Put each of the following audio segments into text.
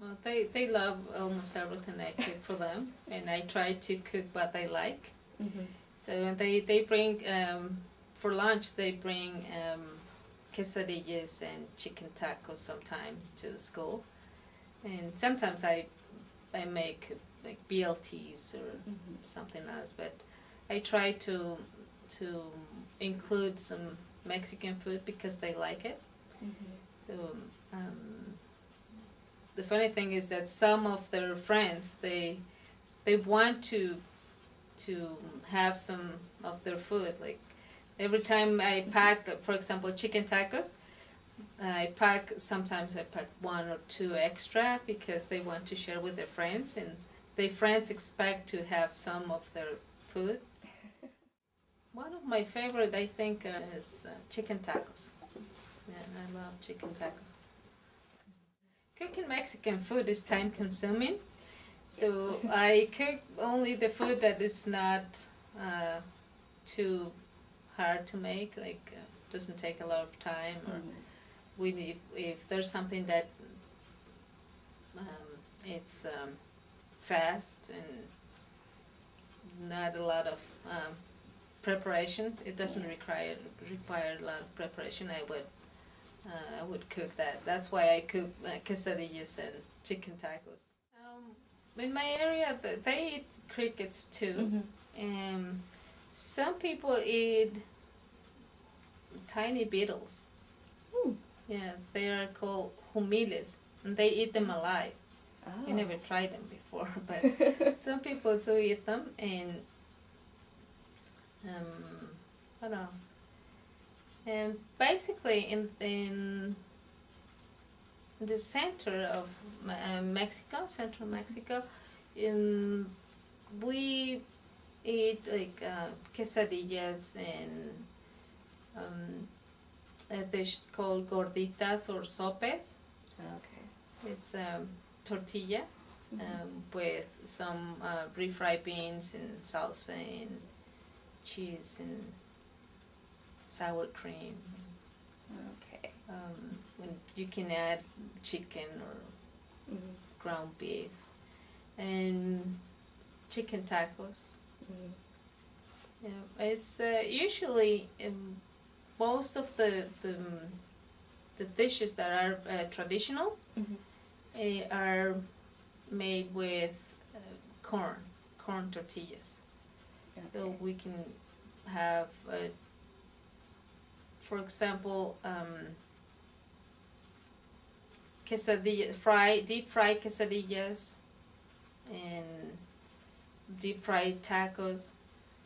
Well, they love almost everything I cook for them, and I try to cook what they like. Mm-hmm. So they bring for lunch they bring quesadillas and chicken tacos sometimes to school, and sometimes I make like BLTs or something else, but I try to include some Mexican food because they like it. So, the funny thing is that some of their friends they want to have some of their food. Like every time I pack, for example, chicken tacos, sometimes I pack one or two extra because they want to share with their friends, and their friends expect to have some of their food. One of my favorite, I think, is chicken tacos. Yeah, I love chicken tacos. Cooking Mexican food is time consuming, so I cook only the food that is not too hard to make, like doesn't take a lot of time, or if there's something that it's fast and not a lot of preparation, it doesn't require a lot of preparation, I would cook that. That's why I cook quesadillas and chicken tacos. In my area, they eat crickets too. And some people eat tiny beetles. Yeah, they are called humiles, and they eat them alive. I never tried them before, but some people do eat them. And what else? And basically, in the center of Mexico, central Mexico, we eat like quesadillas and a dish called gorditas or sopes. Okay. It's tortilla with some refried beans and salsa and cheese and sour cream. Okay. When you can add chicken or ground beef and chicken tacos. Yeah, it's usually most of the dishes that are traditional are made with corn tortillas. Okay. So we can have, for example, deep fried quesadillas and deep fried tacos.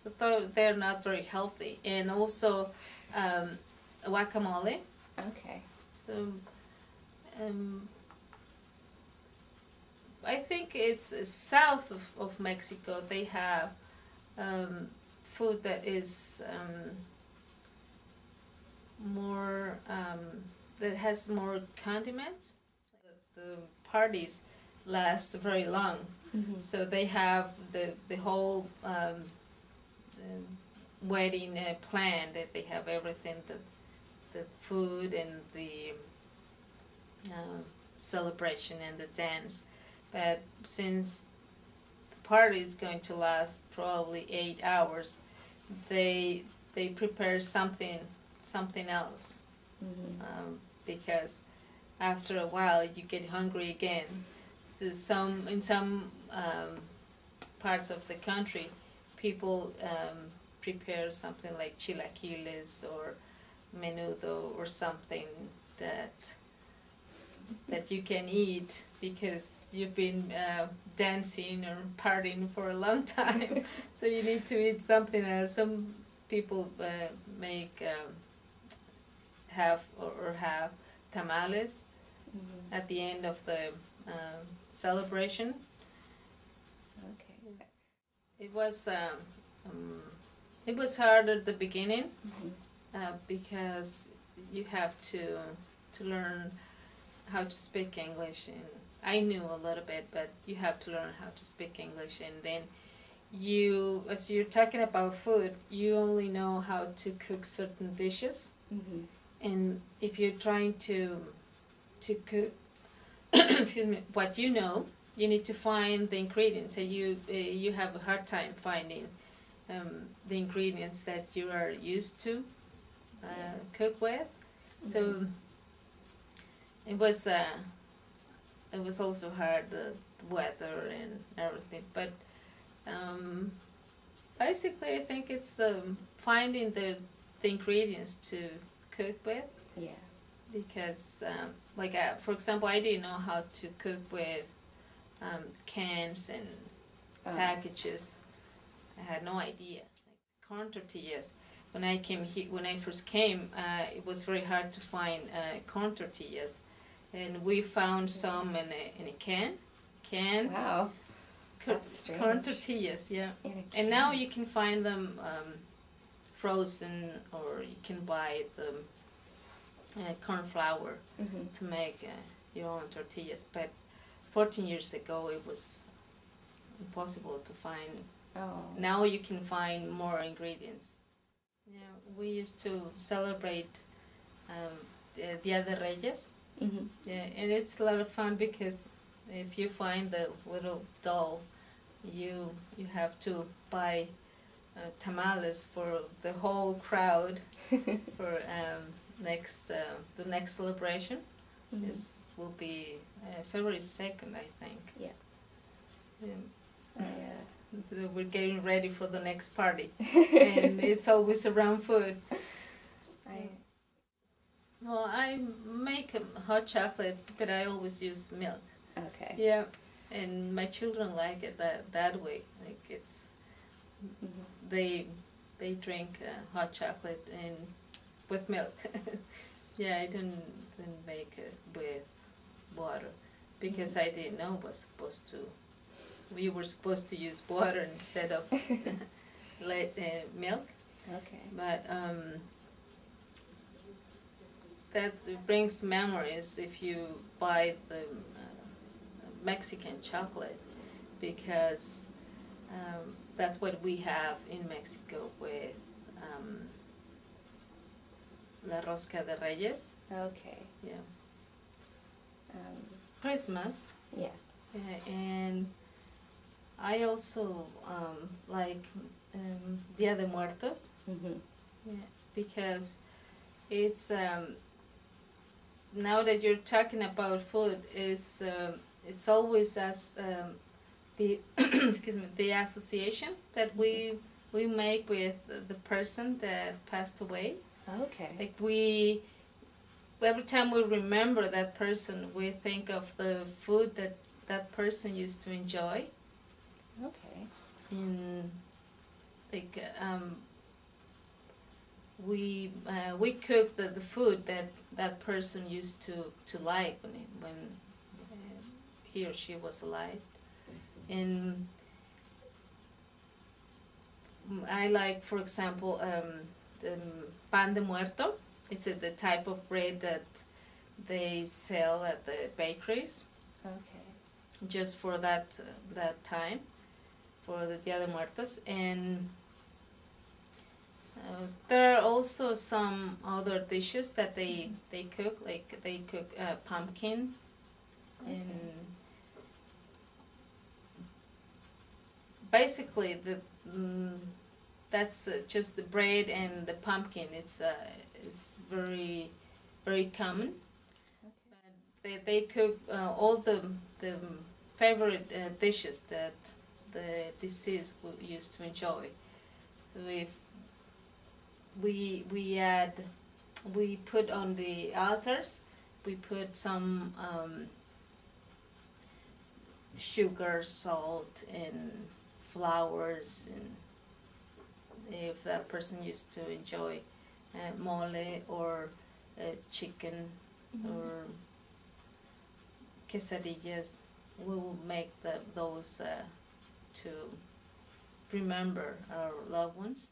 But they're not very healthy. And also guacamole. Okay. So I think it's south of Mexico. They have food that is more that has more condiments. The parties last very long, so they have the whole wedding plan. That they have everything, the food and the celebration and the dance. But since the party is going to last probably 8 hours, they prepare something else, because after a while you get hungry again. So in some parts of the country, people prepare something like chilaquiles or menudo or something that you can eat because you've been dancing or partying for a long time. So you need to eat something else. Some people have tamales at the end of the celebration. Okay. It was hard at the beginning because you have to learn how to speak English, and I knew a little bit, but you have to learn how to speak English, and then as you're talking about food, you only know how to cook certain dishes, and if you're trying to cook excuse me, what you know. You need to find the ingredients. So you have a hard time finding the ingredients that you are used to cook with. So it was also hard, the weather and everything. But basically, I think it's the finding the ingredients to cook with. Yeah. Because for example, I didn't know how to cook with cans and packages. I had no idea. Like corn tortillas. When I came here, when I first came, it was very hard to find corn tortillas, and we found some in a can. Wow. That's strange. Corn tortillas, yeah. And now you can find them frozen, or you can buy the corn flour to make your own tortillas. But 14 years ago, it was impossible to find. Oh. Now you can find more ingredients. Yeah, we used to celebrate Dia de Reyes. Yeah, and it's a lot of fun because if you find the little doll, you have to buy tamales for the whole crowd for the next celebration. This will be February 2nd, I think. Yeah. We're getting ready for the next party, and it's always around food. Well, I make hot chocolate, but I always use milk. Okay. Yeah, and my children like it that way. Like it's they drink hot chocolate and with milk. Yeah, I didn't make it with water because I didn't know we were supposed to use water instead of milk. Okay. But that brings memories if you buy the Mexican chocolate, because that's what we have in Mexico with La Rosca de Reyes. Okay. Yeah. Christmas. Yeah. And I also like Dia de Muertos. Yeah, because it's now that you're talking about food, it's always as the excuse me, the association that we make with the person that passed away. Okay. Like every time we remember that person, we think of the food that person used to enjoy. Okay. And like we cook the food that person used to like when he or she was alive. And I like, for example, the pan de muerto. It's the type of bread that they sell at the bakeries. Okay. Just for that time, for the Dia de Muertos. And there are also some other dishes that they cook, like they cook pumpkin. Okay. And basically that's just the bread and the pumpkin. It's very, very common. Okay. But they cook all the favorite dishes that the deceased used to enjoy. So if we put on the altars, we put some sugar, salt, and flowers, and if that person used to enjoy mole or chicken or quesadillas, we will make those to remember our loved ones.